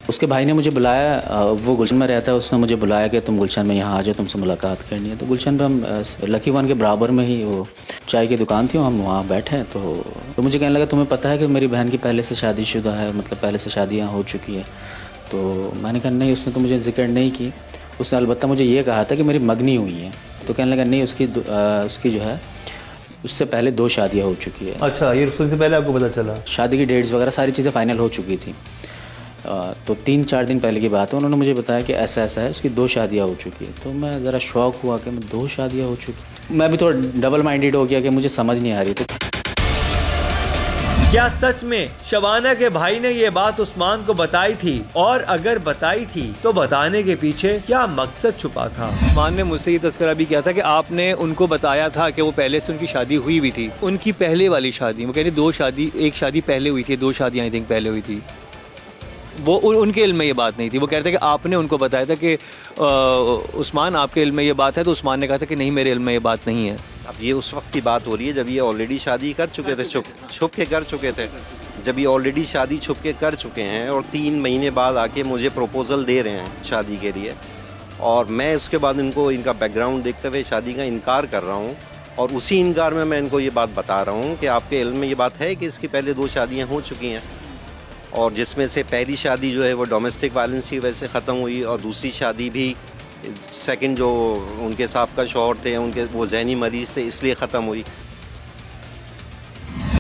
उसके भाई ने मुझे बुलाया, वो गुलशन में रहता है, उसने मुझे बुलाया कि तुम गुलशन में यहाँ आ जाओ, तुमसे मुलाकात करनी है। तो गुलशन पे हम लकी वन के बराबर में ही वो चाय की दुकान थी, हम वहाँ बैठे। तो मुझे कहने लगा तुम्हें पता है कि मेरी बहन की पहले से शादीशुदा है, मतलब पहले से शादियाँ हो चुकी है। तो मैंने कहा नहीं, उसने तो मुझे जिक्र नहीं की। उसने अलबत्ता मुझे ये कहा था कि मेरी मगनी हुई है। तो कहने लगा नहीं, उसकी जो है उससे पहले 2 शादियाँ हो चुकी है। अच्छा, ये उससे पहले आपको पता चला? शादी की डेट्स वगैरह सारी चीज़ें फाइनल हो चुकी थी। तो 3-4 दिन पहले की बात है, उन्होंने मुझे बताया कि ऐसा ऐसा है, उसकी 2 शादियाँ हो चुकी है। तो मैं ज़रा शौक हुआ कि मैं 2 शादियाँ हो चुकी। मैं भी थोड़ा डबल माइंडेड हो गया कि मुझे समझ नहीं आ रही थी। क्या सच में शबाना के भाई ने ये बात उस्मान को बताई थी? और अगर बताई थी तो बताने के पीछे क्या मकसद छुपा था? उस्मान ने मुझसे ये तस्करा भी किया था कि आपने उनको बताया था कि वो पहले से उनकी शादी हुई भी थी, उनकी पहले वाली शादी, वो कह रहे एक शादी पहले हुई थी, 2 शादियाँ आई थिंक पहले हुई थी। वो उनके इल्म में ये बात नहीं थी। वो कह रहे थे कि आपने उनको बताया था कि उस्मान आपके इल्म में ये बात है, तो उस्मान ने कहा था कि नहीं, मेरे इल्म में ये बात नहीं है। अब ये उस वक्त की बात हो रही है जब ये ऑलरेडी शादी कर चुके थे, छुप के कर चुके थे। जब ये ऑलरेडी शादी छुप के कर चुके हैं और 3 महीने बाद आके मुझे प्रपोज़ल दे रहे हैं शादी के लिए, और मैं उसके बाद इनका बैकग्राउंड देखते हुए शादी का इनकार कर रहा हूँ, और उसी इनकार में मैं इनको ये बात बता रहा हूँ कि आपके इल्म में ये बात है कि इसकी पहले 2 शादियाँ हो चुकी हैं, और जिसमें से पहली शादी जो है वो डोमेस्टिक वायलेंस की वजह से ख़त्म हुई, और दूसरी शादी भी सेकंड जो उनके साहब का शौहर थे, उनके वो ज़हनी मरीज़ थे, इसलिए ख़त्म हुई।